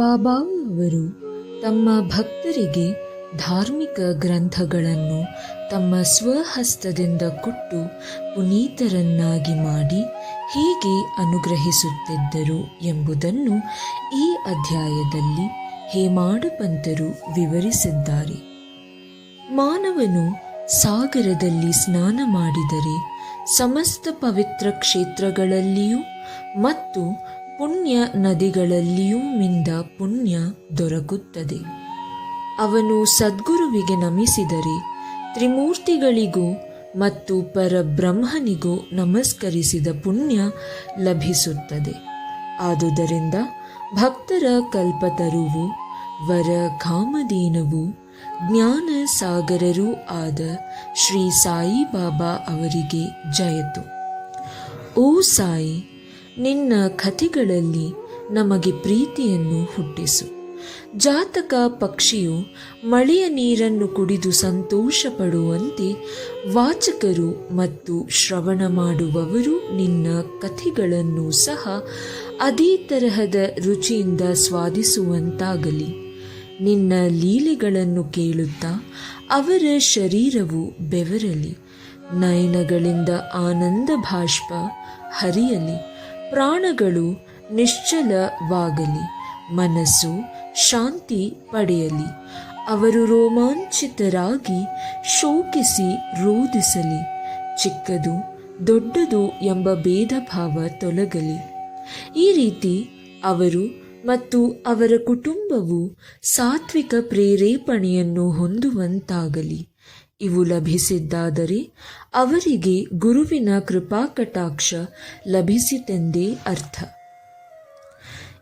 ಬಾಬಾ ಅವರು ತಮ್ಮ ಭಕ್ತರಿಗೆ ಧಾರ್ಮಿಕ ಗ್ರಂಥಗಳನ್ನು ತಮ್ಮ ಸ್ವಹಸ್ತದಿಂದ ಕೊಟ್ಟು ಪುನೀತರನ್ನಾಗಿ ಮಾಡಿ ಹೇಗೆ ಅನುಗ್ರಹಿಸುತ್ತಿದ್ದರು ಎಂಬುದನ್ನು ಈ ಅಧ್ಯಾಯದಲ್ಲಿ ಹೇಮಾಡ ಪಂತರು ವಿವರಿಸಿದ್ದಾರೆ. ಮಾನವನು ಸಾಗರದಲ್ಲಿ ಸ್ನಾನ ಮಾಡಿದರೆ ಸಮಸ್ತ ಪವಿತ್ರ ಕ್ಷೇತ್ರಗಳಲ್ಲಿಯೂ ಮತ್ತು ಪುಣ್ಯ ನದಿಗಳಲ್ಲಿಯೂ ಮಿಂದ ಪುಣ್ಯ ದೊರಕುತ್ತದೆ. ಅವನು ಸದ್ಗುರುವಿಗೆ ನಮಿಸಿದರೆ ತ್ರಿಮೂರ್ತಿಗಳಿಗೂ ಮತ್ತು ಪರಬ್ರಹ್ಮನಿಗೂ ನಮಸ್ಕರಿಸಿದ ಪುಣ್ಯ ಲಭಿಸುತ್ತದೆ. ಆದುದರಿಂದ ಭಕ್ತರ ಕಲ್ಪತರುವು ವರ ಕಾಮಧೇನವು ಜ್ಞಾನ ಸಾಗರರೂ ಆದ ಶ್ರೀ ಸಾಯಿಬಾಬಾ ಅವರಿಗೆ ಜಯತು. ಓ ಸಾಯಿ, ನಿನ್ನ ಕಥೆಗಳಲ್ಲಿ ನಮಗೆ ಪ್ರೀತಿಯನ್ನು ಹುಟ್ಟಿಸು. ಜಾತಕ ಪಕ್ಷಿಯು ಮಳೆಯ ನೀರನ್ನು ಕುಡಿದು ಸಂತೋಷ ಪಡುವಂತೆ ವಾಚಕರು ಮತ್ತು ಶ್ರವಣ ಮಾಡುವವರು ನಿನ್ನ ಕಥೆಗಳನ್ನು ಸಹ ಅದೇ ತರಹದ ರುಚಿಯಿಂದ ಸ್ವಾದಿಸುವಂತಾಗಲಿ. ನಿನ್ನ ಲೀಲೆಗಳನ್ನು ಕೇಳುತ್ತಾ ಅವರ ಶರೀರವು ಬೆವರಲಿ, ನಯನಗಳಿಂದ ಆನಂದ ಬಾಷ್ಪ ಹರಿಯಲಿ, ಪ್ರಾಣಗಳು ನಿಶ್ಚಲವಾಗಲಿ, ಮನಸ್ಸು ಶಾಂತಿ ಪಡೆಯಲಿ. ಅವರು ರೋಮಾಂಚಿತರಾಗಿ ಶೋಕಿಸಿ ರೋದಿಸಲಿ. ಚಿಕ್ಕದು ದೊಡ್ಡದು ಎಂಬ ಭೇದ ಭಾವ ತೊಲಗಲಿ. ಈ ರೀತಿ ಅವರು ಮತ್ತು ಅವರ ಕುಟುಂಬವು ಸಾತ್ವಿಕ ಪ್ರೇರೇಪಣೆಯನ್ನು ಹೊಂದುವಂತಾಗಲಿ. ಇವು ಲಭಿಸಿದ್ದಾದರೆ ಅವರಿಗೆ ಗುರುವಿನ ಕೃಪಾಕಟಾಕ್ಷ ಲಭಿಸಿತೆಂದೇ ಅರ್ಥ.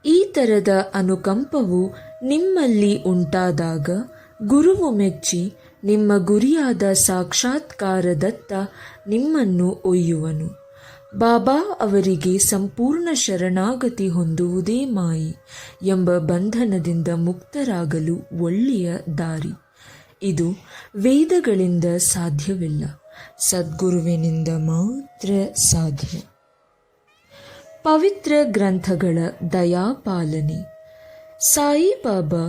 ಈ ತರದ ಅನುಕಂಪವು ನಿಮ್ಮಲ್ಲಿ ಉಂಟಾದಾಗ ಗುರುವು ಮೆಚ್ಚಿ ನಿಮ್ಮ ಗುರಿಯಾದ ಸಾಕ್ಷಾತ್ಕಾರದತ್ತ ನಿಮ್ಮನ್ನು ಒಯ್ಯುವನು. ಬಾಬಾ ಅವರಿಗೆ ಸಂಪೂರ್ಣ ಶರಣಾಗತಿ ಹೊಂದುವುದೇ ಮಾಯಿ ಎಂಬ ಬಂಧನದಿಂದ ಮುಕ್ತರಾಗಲು ಒಳ್ಳೆಯ ದಾರಿ. ಇದು ವೇದಗಳಿಂದ ಸಾಧ್ಯವಿಲ್ಲ, ಸದ್ಗುರುವಿನಿಂದ ಮಾತ್ರ ಸಾಧ್ಯ. ಪವಿತ್ರ ಗ್ರಂಥಗಳ ದಯಾಪಾಲನೆ. ಸಾಯಿಬಾಬಾ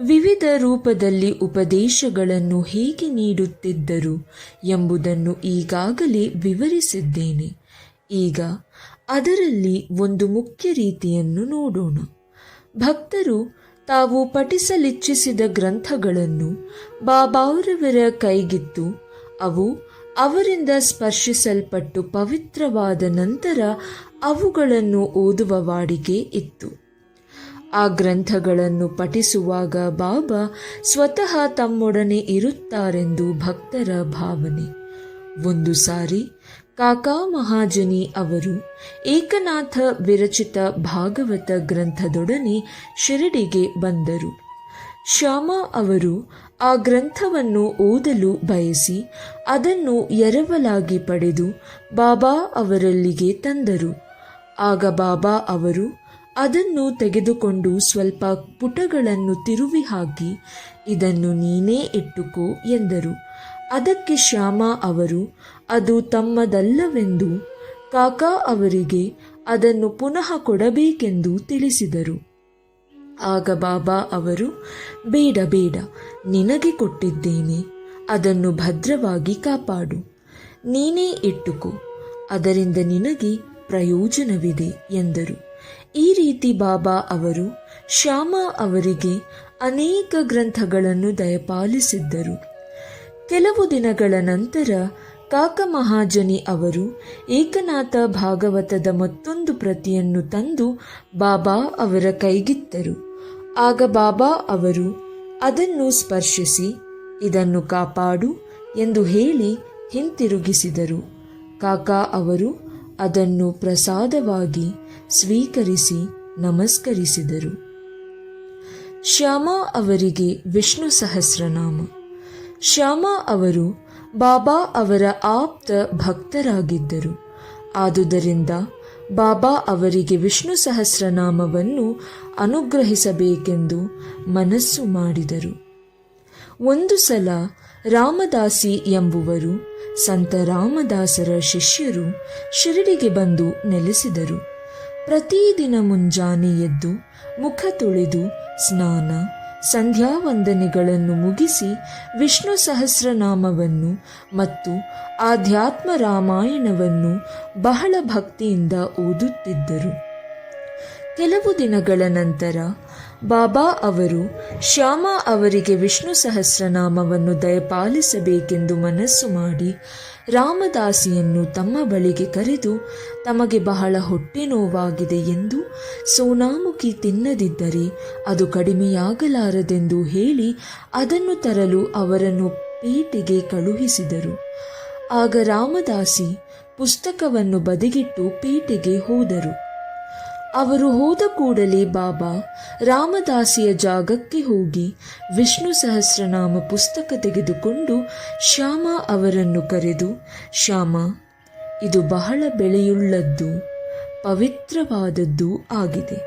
ವಿವಿಧ ರೂಪದಲ್ಲಿ ಉಪದೇಶಗಳನ್ನು ಹೇಗೆ ನೀಡುತ್ತಿದ್ದರು ಎಂಬುದನ್ನು ಈಗಾಗಲೇ ವಿವರಿಸಿದ್ದೇನೆ. ಈಗ ಅದರಲ್ಲಿ ಒಂದು ಮುಖ್ಯ ರೀತಿಯನ್ನು ನೋಡೋಣ. ಭಕ್ತರು ತಾವು ಪಠಿಸಲಿಚ್ಛಿಸಿದ ಗ್ರಂಥಗಳನ್ನು ಬಾಬಾರವರ ಕೈಗಿತ್ತು ಅವು ಅವರಿಂದ ಸ್ಪರ್ಶಿಸಲ್ಪಟ್ಟು ಪವಿತ್ರವಾದ ನಂತರ ಅವುಗಳನ್ನು ಓದುವ ವಾಡಿಕೆ ಇತ್ತು. ಆ ಗ್ರಂಥಗಳನ್ನು ಪಠಿಸುವಾಗ ಬಾಬಾ ಸ್ವತಃ ತಮ್ಮೊಡನೆ ಇರುತ್ತಾರೆಂದು ಭಕ್ತರ ಭಾವನೆ. ಒಂದು ಸಾರಿ ಕಾಕಾ ಮಹಾಜನಿ ಅವರು ಏಕನಾಥ ವಿರಚಿತ ಭಾಗವತ ಗ್ರಂಥದೊಡನೆ ಶಿರಡಿಗೆ ಬಂದರು. ಶ್ಯಾಮ ಅವರು ಆ ಗ್ರಂಥವನ್ನು ಓದಲು ಬಯಸಿ ಅದನ್ನು ಎರವಲಾಗಿ ಪಡೆದು ಬಾಬಾ ಅವರಲ್ಲಿಗೆ ತಂದರು. ಆಗ ಬಾಬಾ ಅವರು ಅದನ್ನು ತೆಗೆದುಕೊಂಡು ಸ್ವಲ್ಪ ಪುಟಗಳನ್ನು ತಿರುವಿ ಹಾಕಿ ಇದನ್ನು ನೀನೇ ಇಟ್ಟುಕೋ ಎಂದರು. ಅದಕ್ಕೆ ಶ್ಯಾಮ ಅವರು ಅದು ತಮ್ಮದಲ್ಲವೆಂದು ಕಾಕಾ ಅವರಿಗೆ ಅದನ್ನು ಪುನಃ ಕೊಡಬೇಕೆಂದು ತಿಳಿಸಿದರು. ಆಗ ಬಾಬಾ ಅವರು, ಬೇಡ ಬೇಡ, ನಿನಗೆ ಕೊಟ್ಟಿದ್ದೇನೆ, ಅದನ್ನು ಭದ್ರವಾಗಿ ಕಾಪಾಡು, ನೀನೇ ಇಟ್ಟುಕೋ, ಅದರಿಂದ ನಿನಗೆ ಪ್ರಯೋಜನವಿದೆ ಎಂದರು. ಈ ರೀತಿ ಬಾಬಾ ಅವರು ಶ್ಯಾಮ ಅವರಿಗೆ ಅನೇಕ ಗ್ರಂಥಗಳನ್ನು ದಯಪಾಲಿಸಿದ್ದರು. ಕೆಲವು ದಿನಗಳ ನಂತರ ಕಾಕ ಮಹಾಜನಿ ಅವರು ಏಕನಾಥ ಭಾಗವತದ ಮತ್ತೊಂದು ಪ್ರತಿಯನ್ನು ತಂದು ಬಾಬಾ ಅವರ ಕೈಗಿತ್ತರು. ಆಗ ಬಾಬಾ ಅವರು ಅದನ್ನು ಸ್ಪರ್ಶಿಸಿ ಇದನ್ನು ಕಾಪಾಡು ಎಂದು ಹೇಳಿ ಹಿಂತಿರುಗಿಸಿದರು. ಕಾಕಾ ಅವರು ಅದನ್ನು ಪ್ರಸಾದವಾಗಿ ಸ್ವೀಕರಿಸಿ ನಮಸ್ಕರಿಸಿದರು. ಶ್ಯಾಮ ಅವರಿಗೆ ವಿಷ್ಣು ಸಹಸ್ರನಾಮ. ಶ್ಯಾಮ ಅವರು ಬಾಬಾ ಅವರ ಆಪ್ತ ಭಕ್ತರಾಗಿದ್ದರು. ಆದುದರಿಂದ ಬಾಬಾ ಅವರಿಗೆ ವಿಷ್ಣು ಸಹಸ್ರನಾಮವನ್ನು ಅನುಗ್ರಹಿಸಬೇಕೆಂದು ಮನಸ್ಸು ಮಾಡಿದರು. ಒಂದು ಸಲ ರಾಮದಾಸಿ ಎಂಬುವರು ಸಂತ ರಾಮದಾಸರ ಶಿಷ್ಯರು ಶಿರಡಿಗೆ ಬಂದು ನೆಲೆಸಿದರು. ಪ್ರತಿದಿನ ಮುಂಜಾನೆ ಎದ್ದು ಮುಖ ತೊಳೆದು ಸ್ನಾನ ಸಂಧ್ಯಾ ವಂದನೆಗಳನ್ನು ಮುಗಿಸಿ ವಿಷ್ಣು ಸಹಸ್ರನಾಮವನ್ನು ಮತ್ತು ಆಧ್ಯಾತ್ಮ ರಾಮಾಯಣವನ್ನು ಬಹಳ ಭಕ್ತಿಯಿಂದ ಓದುತ್ತಿದ್ದರು. ಕೆಲವು ದಿನಗಳ ನಂತರ ಬಾಬಾ ಅವರು ಶ್ಯಾಮಾ ಅವರಿಗೆ ವಿಷ್ಣು ಸಹಸ್ರನಾಮವನ್ನು ದಯಪಾಲಿಸಬೇಕೆಂದು ಮನಸ್ಸು ಮಾಡಿ ರಾಮದಾಸಿಯನ್ನು ತಮ್ಮ ಬಳಿಗೆ ಕರೆದು ತಮಗೆ ಬಹಳ ಹೊಟ್ಟೆ ನೋವಾಗಿದೆ ಎಂದು ಸೋನಾಮುಖಿ ತಿನ್ನದಿದ್ದರೆ ಅದು ಕಡಿಮೆಯಾಗಲಾರದೆಂದು ಹೇಳಿ ಅದನ್ನು ತರಲು ಅವರನ್ನು ಪೇಟೆಗೆ ಕಳುಹಿಸಿದರು. ಆಗ ರಾಮದಾಸಿ ಪುಸ್ತಕವನ್ನು ಬದಿಗಿಟ್ಟು ಪೇಟೆಗೆ ಹೋದರು. ಅವರು ಹೋದ ಕೂಡಲೇ ಬಾಬಾ ರಾಮದಾಸಿಯ ಜಾಗಕ್ಕೆ ಹೋಗಿ ವಿಷ್ಣು ಸಹಸ್ರನಾಮ ಪುಸ್ತಕ ತೆಗೆದುಕೊಂಡು ಶ್ಯಾಮಾ ಅವರನ್ನು ಕರೆದು, ಶ್ಯಾಮಾ, ಇದು ಬಹಳ ಬೆಲೆಯುಳ್ಳದ್ದು, ಪವಿತ್ರವಾದದ್ದು ಆಗಿದೆ.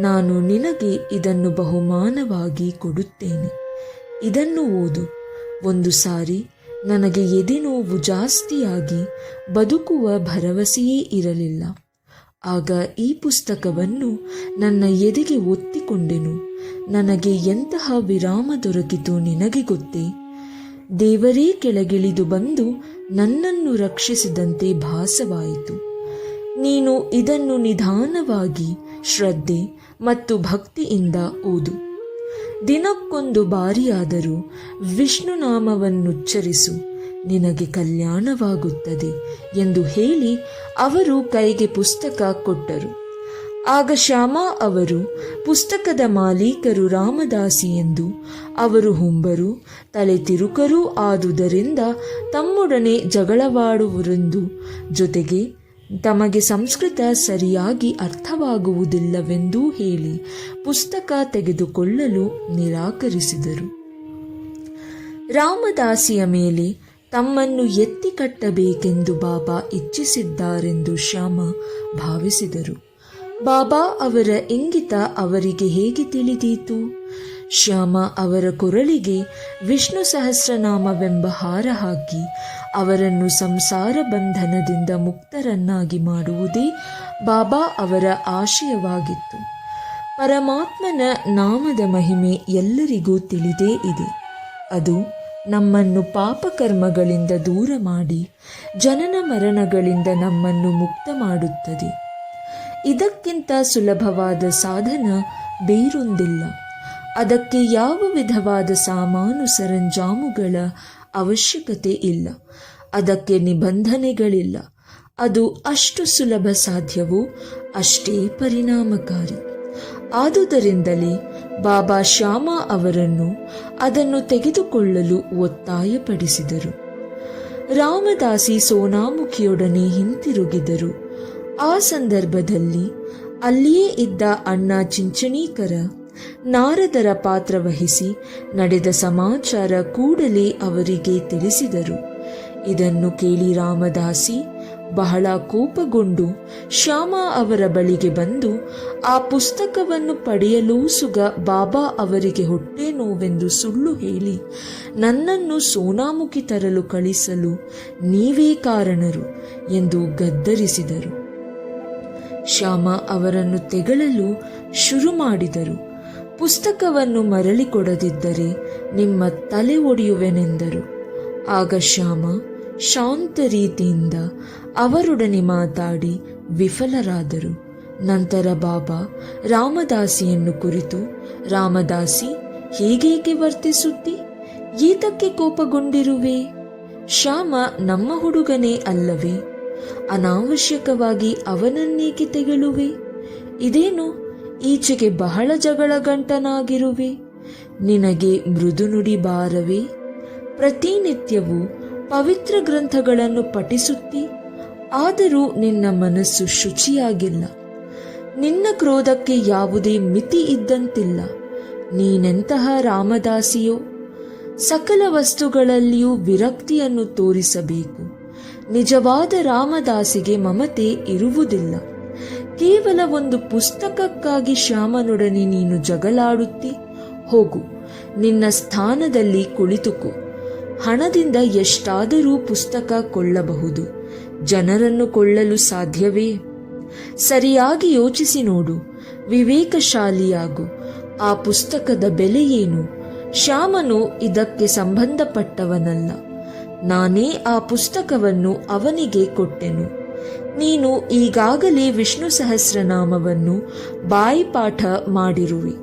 ನಾನು ನಿನಗೆ ಇದನ್ನು ಬಹುಮಾನವಾಗಿ ಕೊಡುತ್ತೇನೆ. ಇದನ್ನು ಓದು. ಒಂದು ಸಾರಿ ನನಗೆ ಎದೆನೋವು ಜಾಸ್ತಿಯಾಗಿ ಬದುಕುವ ಭರವಸೆಯೇ ಇರಲಿಲ್ಲ. ಆಗ ಈ ಪುಸ್ತಕವನ್ನು ನನ್ನ ಎದೆಗೆ ಒತ್ತಿಕೊಂಡೆನು. ನನಗೆ ಎಂತಹ ವಿರಾಮ ದೊರಕಿತು ನಿನಗೆ ಗೊತ್ತೇ? ದೇವರೇ ಕೆಳಗಿಳಿದು ಬಂದು ನನ್ನನ್ನು ರಕ್ಷಿಸಿದಂತೆ ಭಾಸವಾಯಿತು. ನೀನು ಇದನ್ನು ನಿಧಾನವಾಗಿ ಶ್ರದ್ಧೆ ಮತ್ತು ಭಕ್ತಿಯಿಂದ ಓದು. ದಿನಕ್ಕೊಂದು ಬಾರಿಯಾದರೂ ವಿಷ್ಣುನಾಮವನ್ನುಚ್ಚರಿಸು, ನಿನಗೆ ಕಲ್ಯಾಣವಾಗುತ್ತದೆ ಎಂದು ಹೇಳಿ ಅವರು ಕೈಗೆ ಪುಸ್ತಕ ಕೊಟ್ಟರು. ಆಗ ಶ್ಯಾಮಾ ಅವರು ಪುಸ್ತಕದ ಮಾಲೀಕರು ರಾಮದಾಸಿ ಎಂದು, ಅವರು ಹುಂಬರು, ತಲೆ ತಿರುಕರೂ ಆದುದರಿಂದ ತಮ್ಮೊಡನೆ ಜಗಳವಾಡುವರೆಂದು, ಜೊತೆಗೆ ತಮಗೆ ಸಂಸ್ಕೃತ ಸರಿಯಾಗಿ ಅರ್ಥವಾಗುವುದಿಲ್ಲವೆಂದೂ ಹೇಳಿ ಪುಸ್ತಕ ತೆಗೆದುಕೊಳ್ಳಲು ನಿರಾಕರಿಸಿದರು. ರಾಮದಾಸಿಯ ಮೇಲೆ ತಮ್ಮನ್ನು ಎತ್ತಿ ಕಟ್ಟಬೇಕೆಂದು ಬಾಬಾ ಇಚ್ಛಿಸಿದ್ದಾರೆಂದು ಶ್ಯಾಮಾ ಭಾವಿಸಿದರು. ಬಾಬಾ ಅವರ ಇಂಗಿತ ಅವರಿಗೆ ಹೇಗೆ ತಿಳಿದೀತು? ಶ್ಯಾಮಾ ಅವರ ಕೊರಳಿಗೆ ವಿಷ್ಣು ಸಹಸ್ರನಾಮವೆಂಬ ಹಾರ ಹಾಕಿ ಅವರನ್ನು ಸಂಸಾರ ಬಂಧನದಿಂದ ಮುಕ್ತರನ್ನಾಗಿ ಮಾಡುವುದೇ ಬಾಬಾ ಅವರ ಆಶಯವಾಗಿತ್ತು. ಪರಮಾತ್ಮನ ನಾಮದ ಮಹಿಮೆ ಎಲ್ಲರಿಗೂ ತಿಳಿದೇ ಇದೆ. ಅದು ನಮ್ಮನ್ನು ಪಾಪಕರ್ಮಗಳಿಂದ ದೂರ ಮಾಡಿ ಜನನ ಮರಣಗಳಿಂದ ನಮ್ಮನ್ನು ಮುಕ್ತ ಮಾಡುತ್ತದೆ. ಇದಕ್ಕಿಂತ ಸುಲಭವಾದ ಸಾಧನ ಬೇರೊಂದಿಲ್ಲ. ಅದಕ್ಕೆ ಯಾವ ವಿಧವಾದ ಸಾಮಾನು ಸರಂಜಾಮುಗಳ ಅವಶ್ಯಕತೆ ಇಲ್ಲ. ಅದಕ್ಕೆ ನಿಬಂಧನೆಗಳಿಲ್ಲ. ಅದು ಅಷ್ಟು ಸುಲಭ ಸಾಧ್ಯವೋ ಅಷ್ಟೇ ಪರಿಣಾಮಕಾರಿ. ಆದುದರಿಂದಲೇ ಬಾಬಾ ಶ್ಯಾಮಾ ಅವರನ್ನು ಅದನ್ನು ತೆಗೆದುಕೊಳ್ಳಲು ಒತ್ತಾಯಪಡಿಸಿದರು. ರಾಮದಾಸಿ ಸೋನಾಮುಖಿಯೊಡನೆ ಹಿಂತಿರುಗಿದರು. ಆ ಸಂದರ್ಭದಲ್ಲಿ ಅಲ್ಲಿಯೇ ಇದ್ದ ಅಣ್ಣ ಚಿಂಚಣೀಕರ ನಾರದರ ಪಾತ್ರ ವಹಿಸಿ ನಡೆದ ಸಮಾಚಾರ ಕೂಡಲೇ ಅವರಿಗೆ ತಿಳಿಸಿದರು. ಇದನ್ನು ಕೇಳಿ ರಾಮದಾಸಿ ಬಹಳ ಕೋಪಗೊಂಡು ಶ್ಯಾಮಾ ಅವರ ಬಳಿಗೆ ಬಂದು ಆ ಪುಸ್ತಕವನ್ನು ಪಡೆಯಲು ಬಾಬಾ ಅವರಿಗೆ ಹೊಟ್ಟೆ ನೋವೆಂದು ಸುಳ್ಳು ಹೇಳಿ ನನ್ನನ್ನು ಸೋನಾಮುಖಿ ತರಲು ಕಳಿಸಲು ನೀವೇ ಕಾರಣರು ಎಂದು ಗದ್ದರಿಸಿದರು. ಶ್ಯಾಮಾ ಅವರನ್ನು ತೆಗಳಲು ಶುರು ಮಾಡಿದರು. ಪುಸ್ತಕವನ್ನು ಮರಳಿ ಕೊಡದಿದ್ದರೆ ನಿಮ್ಮ ತಲೆ ಒಡೆಯುವೆನೆಂದರು. ಆಗ ಶ್ಯಾಮಾ ಶಾಂತ ರೀತಿಯಿಂದ ಅವರೊಡನೆ ಮಾತಾಡಿ ವಿಫಲರಾದರು. ನಂತರ ಬಾಬಾ ರಾಮದಾಸಿಯನ್ನು ಕುರಿತು, ರಾಮದಾಸಿ, ಹೀಗೇಕೆ ವರ್ತಿಸುತ್ತಿ? ಈತಕ್ಕೆ ಕೋಪಗೊಂಡಿರುವೆ? ಶ್ಯಾಮ ನಮ್ಮ ಹುಡುಗನೇ ಅಲ್ಲವೇ? ಅನಾವಶ್ಯಕವಾಗಿ ಅವನನ್ನೇಕೆ ತೆಗಳುವೆ? ಇದೇನು ಈಚೆಗೆ ಬಹಳ ಜಗಳ ಗಂಟನಾಗಿರುವೆ? ನಿನಗೆ ಮೃದು ನುಡಿ ಬಾರವೇ? ಪ್ರತಿನಿತ್ಯವೂ ಪವಿತ್ರ ಗ್ರಂಥಗಳನ್ನು ಪಠಿಸುತ್ತಿ, ಆದರೂ ನಿನ್ನ ಮನಸ್ಸು ಶುಚಿಯಾಗಿಲ್ಲ. ನಿನ್ನ ಕ್ರೋಧಕ್ಕೆ ಯಾವುದೇ ಮಿತಿ ಇದ್ದಂತಿಲ್ಲ. ನೀನೆಂತಹ ರಾಮದಾಸಿಯೋ? ಸಕಲ ವಸ್ತುಗಳಲ್ಲಿಯೂ ವಿರಕ್ತಿಯನ್ನು ತೋರಿಸಬೇಕು. ನಿಜವಾದ ರಾಮದಾಸಿಗೆ ಮಮತೆ ಇರುವುದಿಲ್ಲ. ಕೇವಲ ಒಂದು ಪುಸ್ತಕಕ್ಕಾಗಿ ಶ್ಯಾಮನೊಡನೆ ನೀನು ಜಗಳಾಡುತ್ತಿ. ಹೋಗು, ನಿನ್ನ ಸ್ಥಾನದಲ್ಲಿ ಕುಳಿತುಕೋ. ಹಣದಿಂದ ಎಷ್ಟಾದರೂ ಪುಸ್ತಕ ಕೊಳ್ಳಬಹುದು, ಜನರನ್ನು ಕೊಳ್ಳಲು ಸಾಧ್ಯವೇ? ಸರಿಯಾಗಿ ಯೋಚಿಸಿ ನೋಡು. ವಿವೇಕಶಾಲಿಯಾಗು. ಆ ಪುಸ್ತಕದ ಬೆಲೆ ಏನು? ಶ್ಯಾಮನು ಇದಕ್ಕೆ ಸಂಬಂಧಪಟ್ಟವನಲ್ಲ. ನಾನೇ ಆ ಪುಸ್ತಕವನ್ನು ಅವನಿಗೆ ಕೊಟ್ಟೆನು. ನೀನು ಈಗಾಗಲೇ ವಿಷ್ಣು ಸಹಸ್ರನಾಮವನ್ನು ಬಾಯಿಪಾಠ ಮಾಡಿರುವಿ.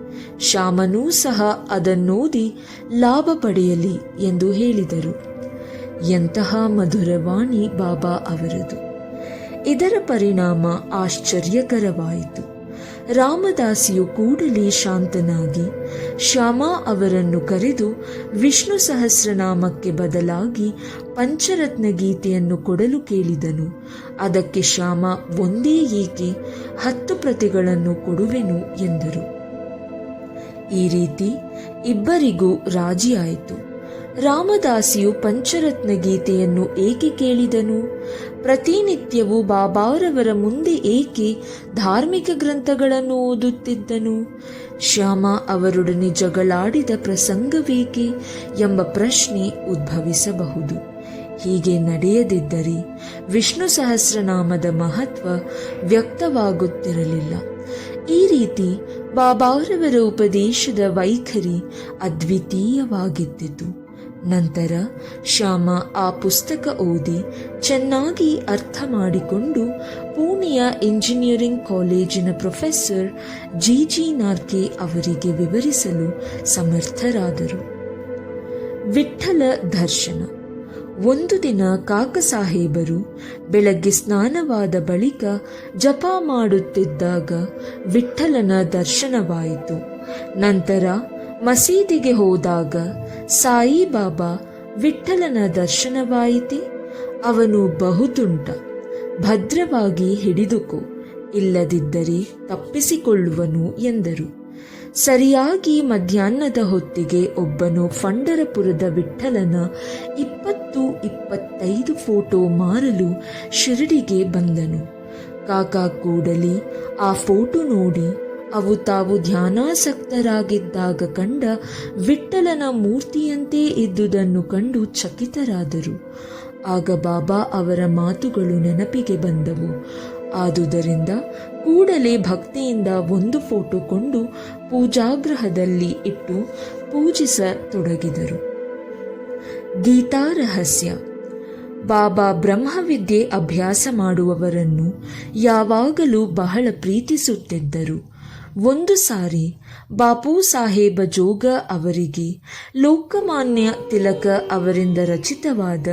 ಶ್ಯಾಮನೂ ಸಹ ಅದನ್ನೋದಿ ಲಾಭ ಪಡೆಯಲಿ ಎಂದು ಹೇಳಿದರು. ಎಂತಹ ಮಧುರವಾಣಿ ಬಾಬಾ ಅವರದು! ಇದರ ಪರಿಣಾಮ ಆಶ್ಚರ್ಯಕರವಾಯಿತು. ರಾಮದಾಸಿಯು ಕೂಡಲೇ ಶಾಂತನಾಗಿ ಶ್ಯಾಮ ಅವರನ್ನು ಕರೆದು ವಿಷ್ಣು ಸಹಸ್ರನಾಮಕ್ಕೆ ಬದಲಾಗಿ ಪಂಚರತ್ನ ಗೀತೆಯನ್ನು ಕೊಡಲು ಕೇಳಿದನು. ಅದಕ್ಕೆ ಶ್ಯಾಮ ಒಂದೇ ಏಕೆ 10 ಪ್ರತಿಗಳನ್ನು ಕೊಡುವೆನು ಎಂದರು. ಈ ರೀತಿ ಇಬ್ಬರಿಗೂ ರಾಜಿಯಾಯಿತು. ರಾಮದಾಸಿಯು ಪಂಚರತ್ನ ಗೀತೆಯನ್ನು ಏಕೆ ಕೇಳಿದನು? ಪ್ರತಿನಿತ್ಯವೂ ಬಾಬಾರವರ ಮುಂದೆ ಏಕೆ ಧಾರ್ಮಿಕ ಗ್ರಂಥಗಳನ್ನು ಓದುತ್ತಿದ್ದನು? ಶ್ಯಾಮ ಅವರೊಡನೆ ಜಗಳಾಡಿದ ಪ್ರಸಂಗವೇಕೆ ಎಂಬ ಪ್ರಶ್ನೆ ಉದ್ಭವಿಸಬಹುದು. ಹೀಗೆ ನಡೆಯದಿದ್ದರೆ ವಿಷ್ಣು ಸಹಸ್ರನಾಮದ ಮಹತ್ವ ವ್ಯಕ್ತವಾಗುತ್ತಿರಲಿಲ್ಲ. ಈ ರೀತಿ ಬಾಬಾರವರ ಉಪದೇಶದ ವೈಖರಿ ಅದ್ವಿತೀಯವಾಗಿದ್ದಿತು. ನಂತರ ಶ್ಯಾಮ ಆ ಪುಸ್ತಕ ಓದಿ ಚೆನ್ನಾಗಿ ಅರ್ಥ ಮಾಡಿಕೊಂಡು ಪುಣೆಯ ಇಂಜಿನಿಯರಿಂಗ್ ಕಾಲೇಜಿನ ಪ್ರೊಫೆಸರ್ ಜಿ ನಾರ್ಕೆ ಅವರಿಗೆ ವಿವರಿಸಲು ಸಮರ್ಥರಾದರು. ವಿಠ್ಠಲ ದರ್ಶನ. ಒಂದು ದಿನ ಕಾಕ ಸಾಹೇಬರು ಬೆಳಗ್ಗೆ ಸ್ನಾನವಾದ ಬಳಿಕ ಜಪ ಮಾಡುತ್ತಿದ್ದಾಗ ವಿಠ್ಠಲನ ದರ್ಶನವಾಯಿತು. ನಂತರ ಮಸೀದಿಗೆ ಹೋದಾಗ ಸಾಯಿಬಾಬಾ ವಿಠ್ಠಲನ ದರ್ಶನವಾಯಿತೆ. ಅವನು ಬಹುತುಂಟ, ಭದ್ರವಾಗಿ ಹಿಡಿದುಕೋ, ಇಲ್ಲದಿದ್ದರೆ ತಪ್ಪಿಸಿಕೊಳ್ಳುವನು ಎಂದರು. ಸರಿಯಾಗಿ ಮಧ್ಯಾಹ್ನದ ಹೊತ್ತಿಗೆ ಒಬ್ಬನು ಪಂಢರಪುರದ ವಿಠ್ಠಲನ 20-25 ಫೋಟೋ ಮಾರಲು ಶಿರಡಿಗೆ ಬಂದನು. ಕಾಕಾ ಕೂಡಲೇ ಆ ಫೋಟೋ ನೋಡಿ ಅವು ತಾವು ಧ್ಯಾನಾಸಕ್ತರಾಗಿದ್ದಾಗ ಕಂಡ ವಿಠ್ಠಲನ ಮೂರ್ತಿಯಂತೆ ಇದ್ದುದನ್ನು ಕಂಡು ಚಕಿತರಾದರು. ಆಗ ಬಾಬಾ ಅವರ ಮಾತುಗಳು ನೆನಪಿಗೆ ಬಂದವು. ಆದುದರಿಂದ ಕೂಡಲೇ ಭಕ್ತಿಯಿಂದ ಒಂದು ಫೋಟೋ ಕೊಂಡು ಪೂಜಾಗೃಹದಲ್ಲಿ ಇಟ್ಟು ಪೂಜಿಸತೊಡಗಿದರು. ಗೀತಾ ರಹಸ್ಯ. ಬಾಬಾ ಬ್ರಹ್ಮವಿದ್ಯೆ ಅಭ್ಯಾಸ ಮಾಡುವವರನ್ನು ಯಾವಾಗಲೂ ಬಹಳ ಪ್ರೀತಿಸುತ್ತಿದ್ದರು. ಒಂದು ಸಾರಿ ಬಾಪೂ ಸಾಹೇಬ ಜೋಗ ಅವರಿಗೆ ಲೋಕಮಾನ್ಯ ತಿಲಕ ಅವರಿಂದ ರಚಿತವಾದ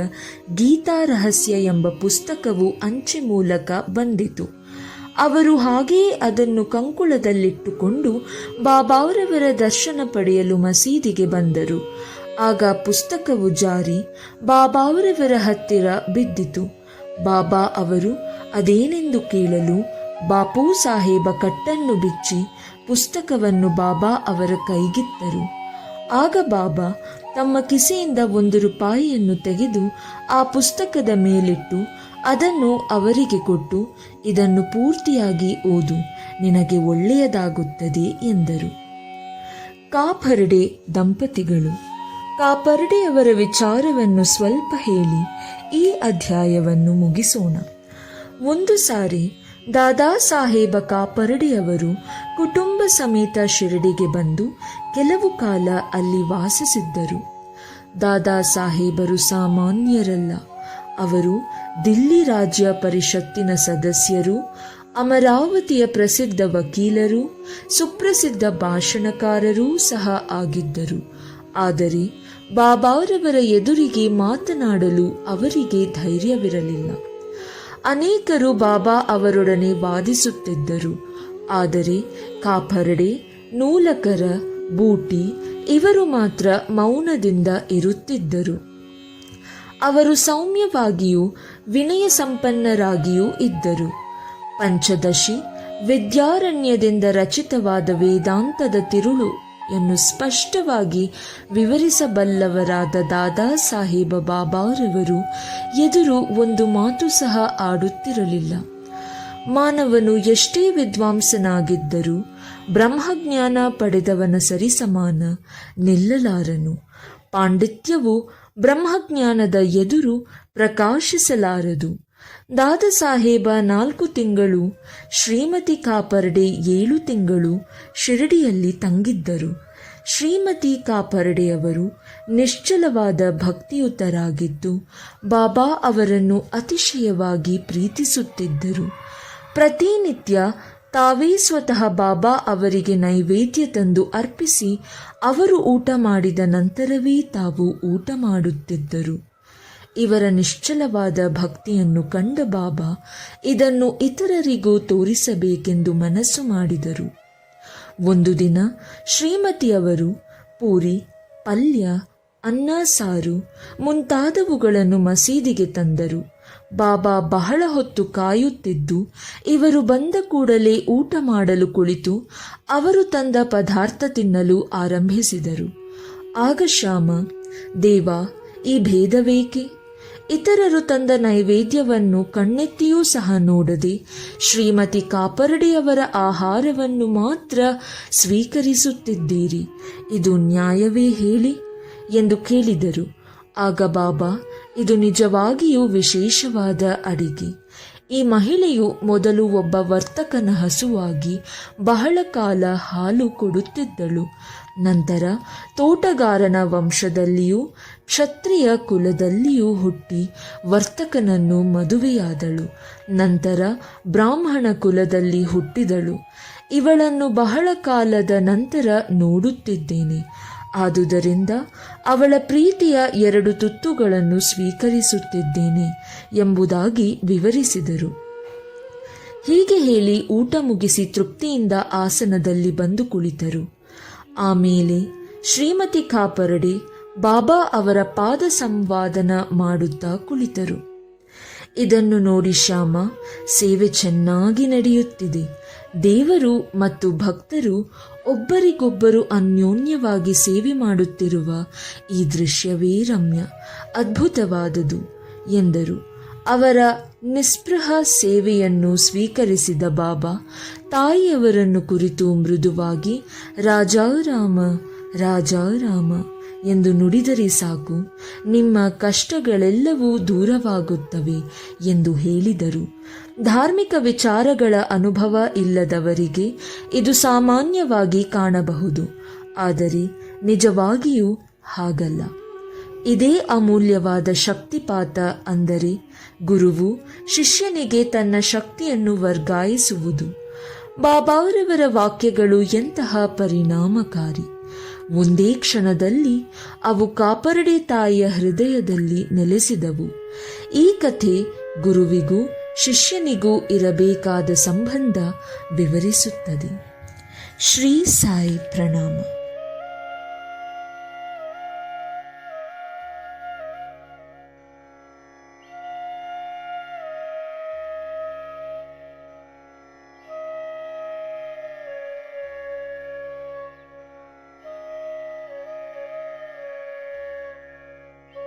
ಗೀತಾ ರಹಸ್ಯ ಎಂಬ ಪುಸ್ತಕವು ಅಂಚೆ ಮೂಲಕ ಬಂದಿತು. ಅವರು ಹಾಗೆಯೇ ಅದನ್ನು ಕಂಕುಳದಲ್ಲಿಟ್ಟುಕೊಂಡು ಬಾಬಾರವರ ದರ್ಶನ ಪಡೆಯಲು ಮಸೀದಿಗೆ ಬಂದರು. ಆಗ ಪುಸ್ತಕವು ಜಾರಿ ಬಾಬಾರವರ ಹತ್ತಿರ ಬಿದ್ದಿತು. ಬಾಬಾ ಅವರು ಅದೇನೆಂದು ಕೇಳಲು ಬಾಪೂ ಸಾಹೇಬ ಕಟ್ಟನ್ನು ಬಿಚ್ಚಿ ಪುಸ್ತಕವನ್ನು ಬಾಬಾ ಅವರ ಕೈಗಿತ್ತರು. ಆಗ ಬಾಬಾ ತಮ್ಮ ಕಿಸೆಯಿಂದ 1 ರೂಪಾಯಿಯನ್ನು ತೆಗೆದು ಆ ಪುಸ್ತಕದ ಮೇಲಿಟ್ಟು ಅದನ್ನು ಅವರಿಗೆ ಕೊಟ್ಟು, ಇದನ್ನು ಪೂರ್ತಿಯಾಗಿ ಓದು, ನಿನಗೆ ಒಳ್ಳೆಯದಾಗುತ್ತದೆ ಎಂದರು. ಕಾಪರ್ಡೆ ದಂಪತಿಗಳು. ಕಾಪರ್ಡೆಯವರ ವಿಚಾರವನ್ನು ಸ್ವಲ್ಪ ಹೇಳಿ ಈ ಅಧ್ಯಾಯವನ್ನು ಮುಗಿಸೋಣ. ಒಂದು ಸಾರಿ ದಾದಾ ಸಾಹೇಬ ಕಾಪರ್ಡೆಯವರು ಕುಟುಂಬ ಸಮೇತ ಶಿರಡಿಗೆ ಬಂದು ಕೆಲವು ಕಾಲ ಅಲ್ಲಿ ವಾಸಿಸಿದ್ದರು. ದಾದಾ ಸಾಹೇಬರು ಸಾಮಾನ್ಯರಲ್ಲ. ಅವರು ದಿಲ್ಲಿ ರಾಜ್ಯ ಪರಿಷತ್ತಿನ ಸದಸ್ಯರು, ಅಮರಾವತಿಯ ಪ್ರಸಿದ್ಧ ವಕೀಲರು, ಸುಪ್ರಸಿದ್ಧ ಭಾಷಣಕಾರರೂ ಸಹ ಆಗಿದ್ದರು. ಆದರೆ ಬಾಬಾರವರ ಎದುರಿಗೆ ಮಾತನಾಡಲು ಅವರಿಗೆ ಧೈರ್ಯವಿರಲಿಲ್ಲ. ಅನೇಕರು ಬಾಬಾ ಅವರೊಡನೆ ವಾದಿಸುತ್ತಿದ್ದರು. ಆದರೆ ಕಾಪರ್ಡೆ, ನೂಲಕರ, ಬೂಟಿ ಇವರು ಮಾತ್ರ ಮೌನದಿಂದ ಇರುತ್ತಿದ್ದರು. ಅವರು ಸೌಮ್ಯವಾಗಿಯೂ ವಿನಯ ಸಂಪನ್ನರಾಗಿಯೂ ಇದ್ದರು. ಪಂಚದಶಿ ವಿದ್ಯಾರಣ್ಯದಿಂದ ರಚಿತವಾದ ವೇದಾಂತದ ತಿರುಳು ಯನ್ನು ಸ್ಪಷ್ಟವಾಗಿ ವಿವರಿಸಬಲ್ಲವರಾದ ದಾದಾ ಸಾಹೇಬ ಬಾಬಾರವರು ಎದುರು ಒಂದು ಮಾತು ಸಹ ಆಡುತ್ತಿರಲಿಲ್ಲ. ಮಾನವನು ಎಷ್ಟೇ ವಿದ್ವಾಂಸನಾಗಿದ್ದರೂ ಬ್ರಹ್ಮಜ್ಞಾನ ಪಡೆದವನ ಸರಿಸಮಾನ ನಿಲ್ಲಲಾರನು. ಪಾಂಡಿತ್ಯವು ಬ್ರಹ್ಮಜ್ಞಾನದ ಎದುರು ಪ್ರಕಾಶಿಸಲಾರದು. ದಾದಾ ಸಾಹೇಬ 4 ತಿಂಗಳು, ಶ್ರೀಮತಿ ಕಾಪರ್ಡೆ 7 ತಿಂಗಳು ಶಿರಡಿಯಲ್ಲಿ ತಂಗಿದ್ದರು. ಶ್ರೀಮತಿ ಕಾಪರ್ಡೆಯವರು ನಿಶ್ಚಲವಾದ ಭಕ್ತಿಯುತರಾಗಿದ್ದು ಬಾಬಾ ಅವರನ್ನು ಅತಿಶಯವಾಗಿ ಪ್ರೀತಿಸುತ್ತಿದ್ದರು. ಪ್ರತಿನಿತ್ಯ ತಾವೇ ಸ್ವತಃ ಬಾಬಾ ಅವರಿಗೆ ನೈವೇದ್ಯ ತಂದು ಅರ್ಪಿಸಿ ಅವರು ಊಟ ಮಾಡಿದ ನಂತರವೇ ತಾವು ಊಟ ಮಾಡುತ್ತಿದ್ದರು. ಇವರ ನಿಶ್ಚಲವಾದ ಭಕ್ತಿಯನ್ನು ಕಂಡ ಬಾಬಾ ಇದನ್ನು ಇತರರಿಗೂ ತೋರಿಸಬೇಕೆಂದು ಮನಸ್ಸು ಮಾಡಿದರು. ಒಂದು ದಿನ ಶ್ರೀಮತಿಯವರು ಪೂರಿ, ಪಲ್ಯ, ಅನ್ನ, ಸಾರು ಮುಂತಾದವುಗಳನ್ನು ಮಸೀದಿಗೆ ತಂದರು. ಬಾಬಾ ಬಹಳ ಹೊತ್ತು ಕಾಯುತ್ತಿದ್ದು ಇವರು ಬಂದ ಕೂಡಲೇ ಊಟ ಮಾಡಲು ಕುಳಿತು ಅವರು ತಂದ ಪದಾರ್ಥ ತಿನ್ನಲು ಆರಂಭಿಸಿದರು. ಆಗ ಶ್ಯಾಮ, ದೇವ, ಈ ಭೇದವೇಕೆ? ಇತರರು ತಂದ ನೈವೇದ್ಯವನ್ನು ಕಣ್ಣೆತ್ತಿಯೂ ಸಹ ನೋಡದೆ ಶ್ರೀಮತಿ ಕಾಪರ್ಡೆಯವರ ಆಹಾರವನ್ನು ಮಾತ್ರ ಸ್ವೀಕರಿಸುತ್ತಿದ್ದೀರಿ. ಇದು ನ್ಯಾಯವೇ ಹೇಳಿ ಎಂದು ಕೇಳಿದರು. ಆಗ ಬಾಬಾ, ಇದು ನಿಜವಾಗಿಯೂ ವಿಶೇಷವಾದ ಅಡಿಗೆ. ಈ ಮಹಿಳೆಯು ಮೊದಲು ಒಬ್ಬ ವರ್ತಕನ ಹಸುವಾಗಿ ಬಹಳ ಕಾಲ ಹಾಲು ಕೊಡುತ್ತಿದ್ದಳು. ನಂತರ ತೋಟಗಾರನ ವಂಶದಲ್ಲಿಯೂ ಕ್ಷತ್ರಿಯ ಕುಲದಲ್ಲಿಯೂ ಹುಟ್ಟಿ ವರ್ತಕನನ್ನು ಮದುವೆಯಾದಳು. ನಂತರ ಬ್ರಾಹ್ಮಣ ಕುಲದಲ್ಲಿ ಹುಟ್ಟಿದಳು. ಇವಳನ್ನು ಬಹಳ ಕಾಲದ ನಂತರ ನೋಡುತ್ತಿದ್ದೇನೆ. ಆದುದರಿಂದ ಅವಳ ಪ್ರೀತಿಯ 2 ತುತ್ತುಗಳನ್ನು ಸ್ವೀಕರಿಸುತ್ತಿದ್ದೇನೆ ಎಂಬುದಾಗಿ ವಿವರಿಸಿದರು. ಹೀಗೆ ಹೇಳಿ ಊಟ ಮುಗಿಸಿ ತೃಪ್ತಿಯಿಂದ ಆಸನದಲ್ಲಿ ಬಂದು ಕುಳಿತರು. ಆಮೇಲೆ ಶ್ರೀಮತಿ ಕಾಪರ್ಡೆ ಬಾಬಾ ಅವರ ಪಾದ ಸಂವಾದನ ಮಾಡುತ್ತಾ ಕುಳಿತರು. ಇದನ್ನು ನೋಡಿ ಶ್ಯಾಮ, ಸೇವೆ ಚೆನ್ನಾಗಿ ನಡೆಯುತ್ತಿದೆ. ದೇವರು ಮತ್ತು ಭಕ್ತರು ಒಬ್ಬರಿಗೊಬ್ಬರು ಅನ್ಯೋನ್ಯವಾಗಿ ಸೇವೆ ಮಾಡುತ್ತಿರುವ ಈ ದೃಶ್ಯವೇ ರಮ್ಯ, ಅದ್ಭುತವಾದುದು ಎಂದರು. ಅವರ ನಿಸ್ಪೃಹ ಸೇವೆಯನ್ನು ಸ್ವೀಕರಿಸಿದ ಬಾಬಾ ತಾಯಿಯವರನ್ನು ಕುರಿತು ಮೃದುವಾಗಿ ರಾಜಾರಾಮ ರಾಜಾರಾಮ ಎಂದು ನುಡಿದರೆ ಸಾಕು, ನಿಮ್ಮ ಕಷ್ಟಗಳೆಲ್ಲವೂ ದೂರವಾಗುತ್ತವೆ ಎಂದು ಹೇಳಿದರು. ಧಾರ್ಮಿಕ ವಿಚಾರಗಳ ಅನುಭವ ಇಲ್ಲದವರಿಗೆ ಇದು ಸಾಮಾನ್ಯವಾಗಿ ಕಾಣಬಹುದು, ಆದರೆ ನಿಜವಾಗಿಯೂ ಹಾಗಲ್ಲ. ಇದೇ ಅಮೂಲ್ಯವಾದ ಶಕ್ತಿಪಾತ, ಅಂದರೆ ಗುರುವು ಶಿಷ್ಯನಿಗೆ ತನ್ನ ಶಕ್ತಿಯನ್ನು ವರ್ಗಾಯಿಸುವುದು. ಬಾಬಾರವರ ವಾಕ್ಯಗಳು ಎಂತಹ ಪರಿಣಾಮಕಾರಿ! ಒಂದೇ ಕ್ಷಣದಲ್ಲಿ ಅವು ಕಾಪರ್ಡೆ ತಾಯಿಯ ಹೃದಯದಲ್ಲಿ ನೆಲೆಸಿದವು. ಈ ಕಥೆ ಗುರುವಿಗೂ ಶಿಷ್ಯನಿಗೂ ಇರಬೇಕಾದ ಸಂಬಂಧ ವಿವರಿಸುತ್ತದೆ. ಶ್ರೀ ಸಾಯಿ ಪ್ರಣಾಮ.